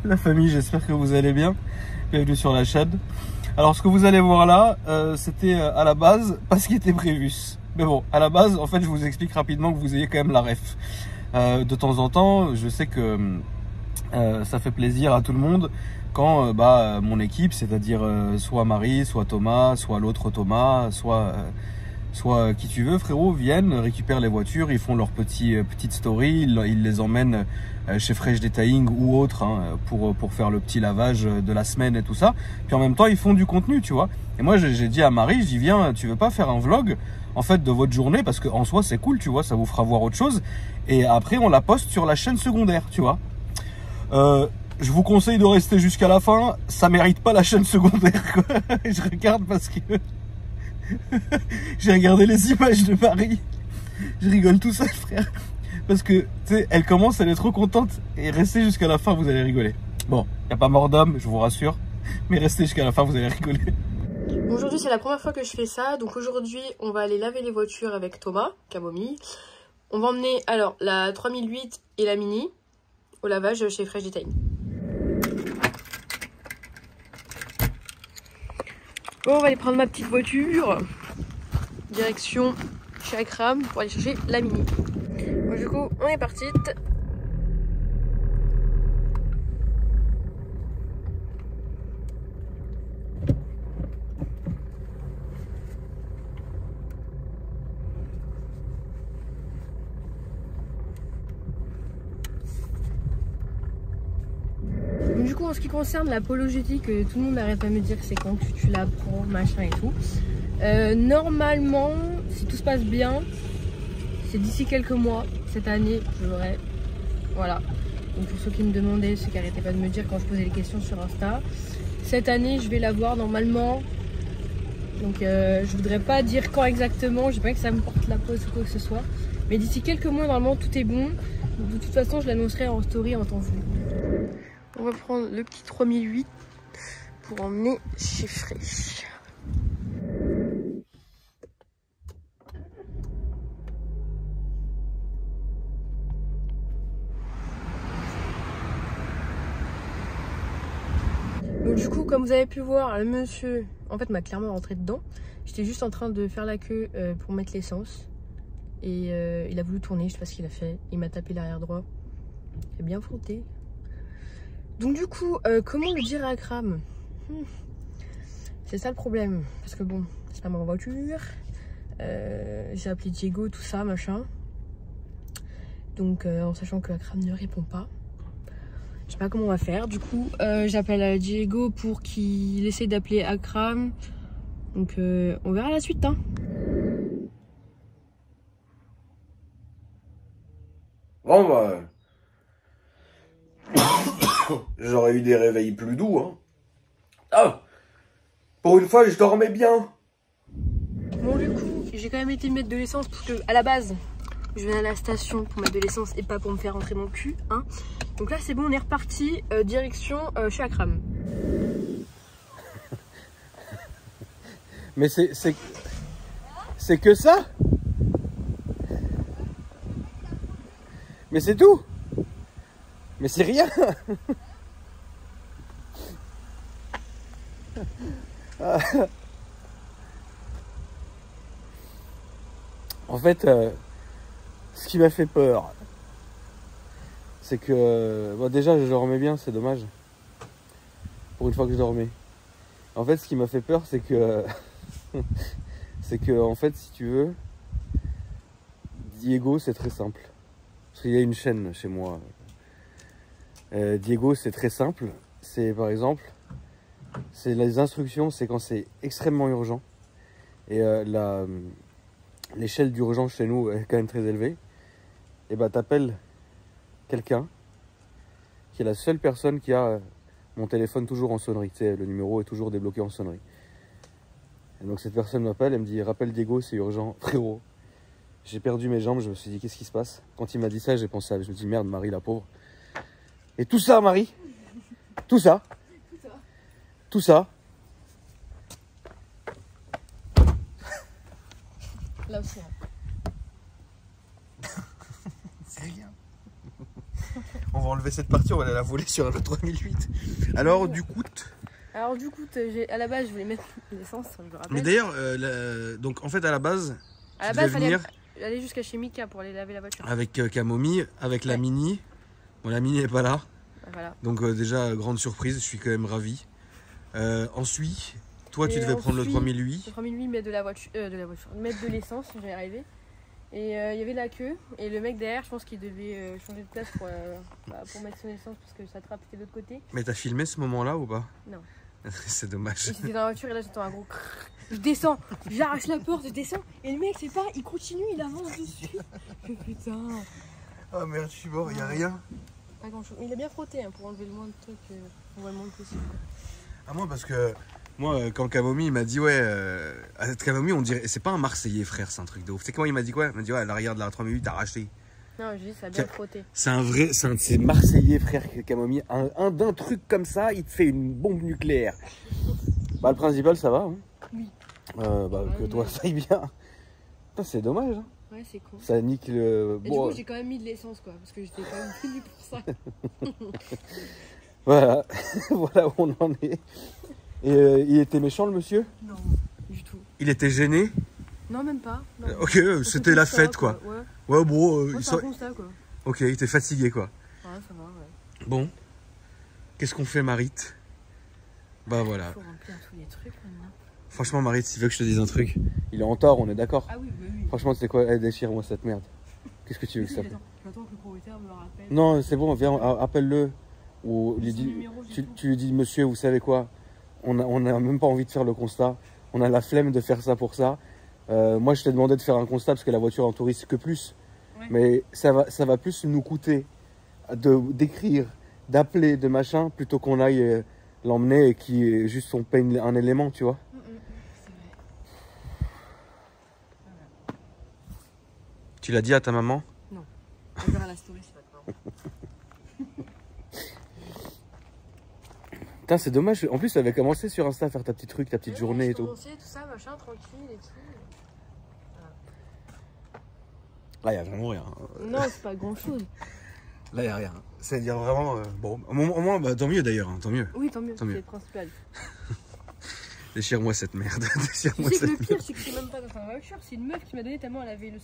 La famille, j'espère que vous allez bien. Bienvenue sur la chaîne. Alors ce que vous allez voir là, c'était à la base pas ce qui était prévu. Mais bon, à la base, en fait, je vous explique rapidement que vous ayez quand même la ref. De temps en temps, je sais que ça fait plaisir à tout le monde quand mon équipe, c'est-à-dire soit Marie, soit Thomas, soit l'autre Thomas, soit qui tu veux, frérot, viennent, récupèrent les voitures, ils font leur petite story, ils les emmènent chez Fresh Detailing ou autre pour faire le petit lavage de la semaine et tout ça. Puis en même temps, ils font du contenu, tu vois. Et moi, j'ai dit à Marie, je dis, viens, tu veux pas faire un vlog en fait de votre journée, parce qu'en soi, c'est cool, tu vois, ça vous fera voir autre chose. Et après, on la poste sur la chaîne secondaire, tu vois. Je vous conseille de rester jusqu'à la fin, ça mérite pas la chaîne secondaire, quoi. Je regarde parce que j'ai regardé les images de Marie. Je rigole tout seul, frère. Parce que, tu sais, elle commence, elle est trop contente. Et restez jusqu'à la fin, vous allez rigoler. Bon, y a pas mort d'homme, je vous rassure. Mais restez jusqu'à la fin, vous allez rigoler. Aujourd'hui, c'est la première fois que je fais ça. Donc aujourd'hui, on va aller laver les voitures avec Thomas, Camomille. On va emmener, alors, la 3008 et la Mini au lavage chez Fresh Detailing. Bon, on va aller prendre ma petite voiture. Direction chez Akram pour aller chercher la Mini. Bon, du coup, on est parti. Du coup, en ce qui concerne l'apologétique, tout le monde n'arrête pas de me dire que c'est quand tu la prends, machin et tout. Normalement, si tout se passe bien, c'est d'ici quelques mois, cette année, je l'aurai. Voilà. Donc pour ceux qui me demandaient, ceux qui n'arrêtaient pas de me dire quand je posais les questions sur Insta, cette année, je vais l'avoir normalement. Donc je voudrais pas dire quand exactement, j'ai pas que ça me porte la pause ou quoi que ce soit. Mais d'ici quelques mois, normalement, tout est bon. De toute façon, je l'annoncerai en story en temps voulu. On va prendre le petit 3008 pour emmener chez Fresh. Donc du coup, comme vous avez pu voir, le monsieur, en fait, m'a clairement rentré dedans. J'étais juste en train de faire la queue pour mettre l'essence. Et il a voulu tourner, je sais pas ce qu'il a fait. Il m'a tapé l'arrière droit. Il a bien frotté. Donc du coup, comment le dire à Akram? C'est ça le problème. Parce que bon, c'est pas ma voiture. J'ai appelé Diego, tout ça, machin. Donc en sachant que Akram ne répond pas. Je sais pas comment on va faire. Du coup, j'appelle Diego pour qu'il essaye d'appeler Akram. Donc on verra la suite, hein. Bon bah... J'aurais eu des réveils plus doux, hein. Ah, pour une fois, je dormais bien. Bon, du coup, j'ai quand même été mettre de l'essence parce que, à la base, je venais à la station pour mettre de l'essence et pas pour me faire rentrer mon cul, hein. Donc là, c'est bon, on est reparti, direction chez Akram. Mais c'est que ça? Mais c'est tout? Mais c'est rien. En fait, ce qui m'a fait peur, c'est que bon, déjà je dormais bien, c'est dommage. Pour une fois que je dormais. En fait, ce qui m'a fait peur, c'est que en fait, si tu veux, Diego, c'est très simple. Parce qu'il y a une chaîne chez moi. Diego, c'est très simple. C'est par exemple, c'est les instructions, c'est quand c'est extrêmement urgent. Et l'échelle d'urgence chez nous est quand même très élevée. Et bah t'appelles quelqu'un qui est la seule personne qui a mon téléphone toujours en sonnerie. Tu sais, le numéro est toujours débloqué en sonnerie. Et donc cette personne m'appelle, elle me dit, rappelle Diego, c'est urgent. Frérot, j'ai perdu mes jambes, je me suis dit, qu'est-ce qui se passe? Quand il m'a dit ça, j'ai pensé à, je me dis, merde, Marie, la pauvre. Et tout ça, Marie, tout ça, tout ça. Là aussi. C'est rien. On va enlever cette partie, on va la voler sur un autre 3008. Alors, du coup... à la base, je voulais mettre l'essence, je me rappelle. Mais d'ailleurs, donc en fait, à la base, à la base, fallait aller jusqu'à chez Mika pour aller laver la voiture. Avec Camomille, avec la Mini. Bon, la Mini n'est pas là. Voilà. Donc déjà, grande surprise, je suis quand même ravi. Ensuite, toi, tu devais prendre le 3008. Le 3008, mettre de la voiture, mettre de l'essence, j'y arrivé. Et il y avait la queue. Et le mec derrière, je pense qu'il devait changer de place pour mettre son essence parce que sa trappe était de l'autre côté. Mais t'as filmé ce moment-là ou pas? Non. C'est dommage. Et j'étais dans la voiture et là j'entends un gros crrr. Je descends, j'arrache la porte, je descends. Et le mec, c'est pas, il continue, il avance dessus. Putain. Oh merde, je suis mort, il n'y a rien. Pas grand chose. Mais il a bien frotté hein, pour enlever le moins de trucs, le moins possible. Ah, moi, parce que moi, quand Camomille m'a dit, ouais, Camomille, on dirait, c'est pas un Marseillais, frère, c'est un truc de ouf. Tu sais comment il m'a dit quoi? Il m'a dit, ouais, l'arrière de la 3008, t'as racheté. Non, je dis, ça a bien frotté. C'est un de ces Marseillais, frère, Camomille. D'un truc comme ça, il te fait une bombe nucléaire. Bah, le principal, ça va. Hein. Oui. Que toi, ça aille bien. Putain, c'est dommage. Hein. Ouais, c'est con. Ça nique le. Et du coup, j'ai quand même mis de l'essence, quoi, parce que j'étais quand même venu pour ça. Voilà, voilà où on en est. Et il était méchant, le monsieur? Non, du tout. Il était gêné? Non, même pas. Non. Ok, c'était la fête, quoi. Ouais, bon. C'est un constat, quoi. Ok, il était fatigué, quoi. Ouais, ça va, ouais. Bon, qu'est-ce qu'on fait, Marit? Bah voilà. Il faut remplir tous les trucs maintenant. Franchement, Marit, s'il veut que je te dise un truc, il est en tort, on est d'accord? Ah oui, oui. Franchement, c'est quoi? Déchire-moi cette merde. Qu'est-ce que tu veux que ça fasse? J'attends que le propriétaire me le rappelle. Non, c'est bon, viens, appelle-le. Ou tu lui dis, monsieur, vous savez quoi? On n'a même pas envie de faire le constat. On a la flemme de faire ça pour ça. Moi, je t'ai demandé de faire un constat parce que la voiture en touriste que plus. Ouais. Mais ça va plus nous coûter d'écrire, d'appeler, de machin, plutôt qu'on aille l'emmener et qui juste on paye un élément, tu vois. C'est vrai. Voilà. Tu l'as dit à ta maman? Non. On verra la story, c'est pas grave. Putain, c'est dommage. En plus, tu avais commencé sur Insta à faire ta petite truc, ta petite journée et tout. Commencé, tout ça, machin, tranquille et tout. Là, il n'y a vraiment rien. Non, c'est pas grand chose. Là, il n'y a rien. C'est-à-dire vraiment. Bon, au moins, bah, tant mieux d'ailleurs. Hein, tant mieux. Oui, tant mieux. C'est le principal. Déchire-moi cette merde. Déchire-moi cette merde. Le pire, c'est que c'est même pas dans sa voiture. C'est une meuf qui m'a donné tellement elle avait le.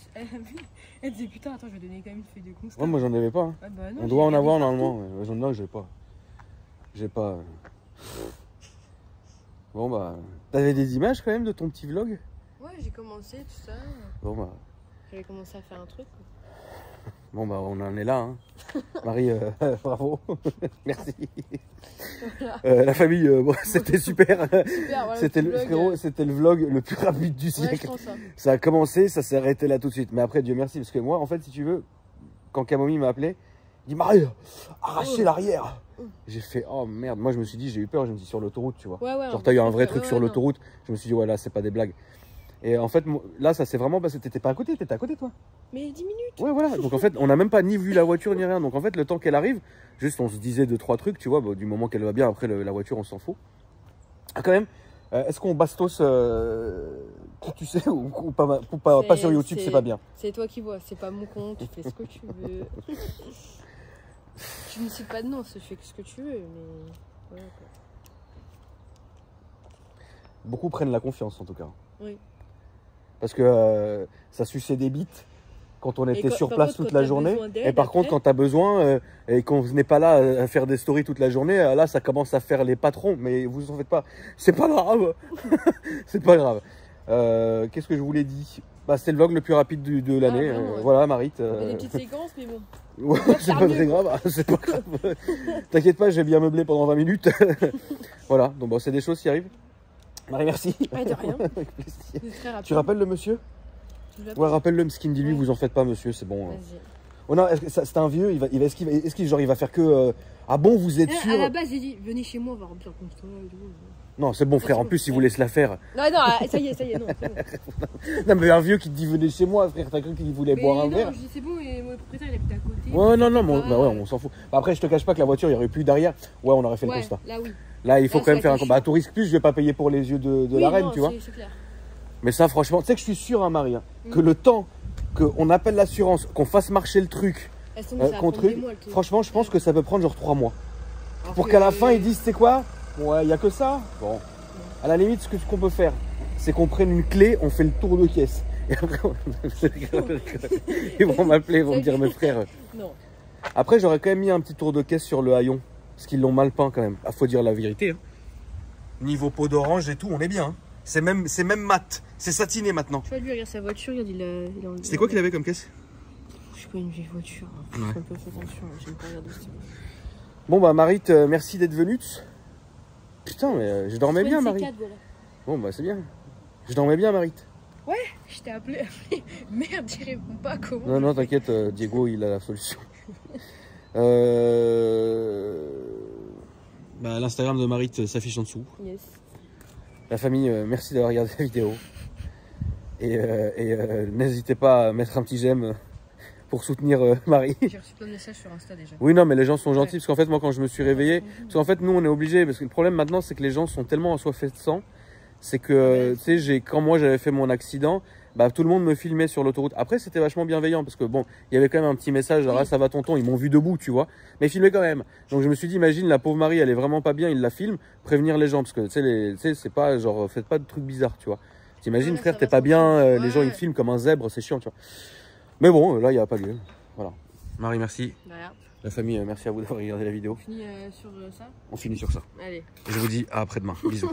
Elle disait putain, attends, je vais donner quand même une feuille de constat. Ouais, moi, j'en avais pas. Hein. Ah bah non, on doit en avoir normalement. J'en ai, j'ai pas. J'ai pas. Bon, bah. T'avais des images quand même de ton petit vlog? Ouais, j'ai commencé tout ça. Bon, bah. J'avais commencé à faire un truc. Bon, bah, on en est là. Hein. Marie, bravo. Merci. Voilà. La famille, bon, c'était super. Voilà, c'était le vlog le plus rapide du siècle. Ouais, je pense ça a commencé, ça s'est arrêté là tout de suite. Mais après, Dieu merci, parce que moi, en fait, si tu veux, quand Camomille m'a appelé, il dit Marie, arrachez l'arrière. J'ai fait oh merde. Moi, je me suis dit, j'ai eu peur. Je me suis dit sur l'autoroute, tu vois. Ouais, genre, t'as eu un vrai truc sur l'autoroute. Je me suis dit, ouais, là, c'est pas des blagues. Et en fait, là, ça c'est vraiment parce que t'étais pas à côté, t'étais à côté, toi. Mais 10 minutes. Ouais, voilà. Donc en fait, on n'a même pas ni vu la voiture ni rien. Donc en fait, le temps qu'elle arrive, juste on se disait 2-3 trucs, tu vois. Bah, du moment qu'elle va bien, après la voiture, on s'en fout. Ah, quand même, est-ce qu'on bastos qui tu sais ou pas sur YouTube, c'est pas bien. C'est toi qui vois, c'est pas mon compte, tu fais ce que tu veux. Tu ne cites pas de nom, tu fais ce que tu veux, mais voilà quoi. Beaucoup prennent la confiance en tout cas. Oui. Parce que ça suçait des bites quand on était sur place toute la journée. Et par contre, quand tu as besoin et qu'on n'est pas là à faire des stories toute la journée, là ça commence à faire les patrons. Mais vous en faites pas. C'est pas grave. C'est pas grave. Qu'est-ce que je vous l'ai dit? Bah, c'était le vlog le plus rapide de l'année. Ouais. Voilà, Marit. Il y a des petites séquences, mais bon. Ouais, c'est pas très grave. C'est pas grave. T'inquiète pas, j'ai bien meublé pendant 20 minutes. Voilà, donc bon, c'est des choses qui arrivent. Marie, merci. Ouais, de rien. Avec plaisir. Très rapide. Tu rappelles le monsieur? Ouais, rappelle-le, parce qu'il me dit lui, vous en faites pas, monsieur, c'est bon. Oh non, c'est un vieux, est-ce qu'il va faire que. Ah bon, vous êtes sûr? À la base, j'ai dit, venez chez moi, on va remplir le constat et tout. Non, c'est bon, frère, en plus, il vous laisse la faire. Non, ça y est, non, c'est bon. Non, mais un vieux qui te dit, venez chez moi, frère, t'as cru qu'il voulait boire un verre? Non, je dis, c'est bon, et mon propriétaire, il habite à côté. Ouais, non, bah ouais, on s'en fout. Après, je te cache pas que la voiture, il n'y aurait plus derrière. Ouais, on aurait fait le constat. Là, oui. Là, il faut quand même faire un combat. À tout risque plus, je vais pas payer pour les yeux de la reine, tu vois. C'est clair. Mais ça, franchement, tu sais que je suis sûr, hein, Marie, que le temps qu'on appelle l'assurance, qu'on fasse marcher le truc, contre truc. Franchement, je pense que ça peut prendre genre 3 mois. Alors Pour que- qu'à la fin, ils disent, c'est quoi? Ouais, il n'y a que ça. Bon. À la limite, ce qu'on peut faire, c'est qu'on prenne une clé, on fait le tour de caisse. Et après, ils vont m'appeler, ils vont me dire, mes frères. Non. Après, j'aurais quand même mis un petit tour de caisse sur le haillon. Parce qu'ils l'ont mal peint quand même. Ah, faut dire la vérité. Hein. Niveau peau d'orange et tout, on est bien. Hein. C'est même mat. C'est satiné maintenant. Tu vois, lui, regarde sa voiture, regarde, il a enlevé. C'était quoi qu'il avait comme caisse? Je sais pas, une vieille voiture. Ouais. Je fais un peu attention, j'aime pas regarder ce type. Bon bah Marit, merci d'être venue. Putain, mais je dormais bien, Marit. Voilà. Bon bah c'est bien. Je dormais bien, Marit. Ouais, je t'ai appelé. Merde, il répond pas, comment? Non, non, t'inquiète, Diego, il a la solution. Bah, l'Instagram de Marit s'affiche en dessous. Yes. La famille, merci d'avoir regardé la vidéo. Et n'hésitez pas à mettre un petit j'aime pour soutenir Marie. J'ai reçu plein de messages sur Insta déjà. Oui, non, mais les gens sont gentils Ouais. parce qu'en fait, moi, quand je me suis réveillé, parce qu'en fait, nous, on est obligés. Parce que le problème maintenant, c'est que les gens sont tellement assoiffés de sang. C'est que, tu sais, quand moi j'avais fait mon accident, bah, tout le monde me filmait sur l'autoroute. Après, c'était vachement bienveillant parce que bon, il y avait quand même un petit message, genre, ah, ça va tonton, ils m'ont vu debout, tu vois. Mais ils filmaient quand même. Donc je me suis dit, imagine, la pauvre Marie, elle est vraiment pas bien, il la filme, prévenir les gens parce que, tu sais, c'est pas genre, faites pas de trucs bizarres, tu vois. T'imagines, Ouais, frère, ça t'es va pas bien, sortir. les gens ils Ouais. te filment comme un zèbre, c'est chiant, tu vois. Mais bon, là, il n'y a pas lieu. Voilà. Marie, merci. Derrière. La famille, merci à vous d'avoir regardé la vidéo. On finit sur ça. On finit sur ça. Allez. Et je vous dis à après-demain. Bisous.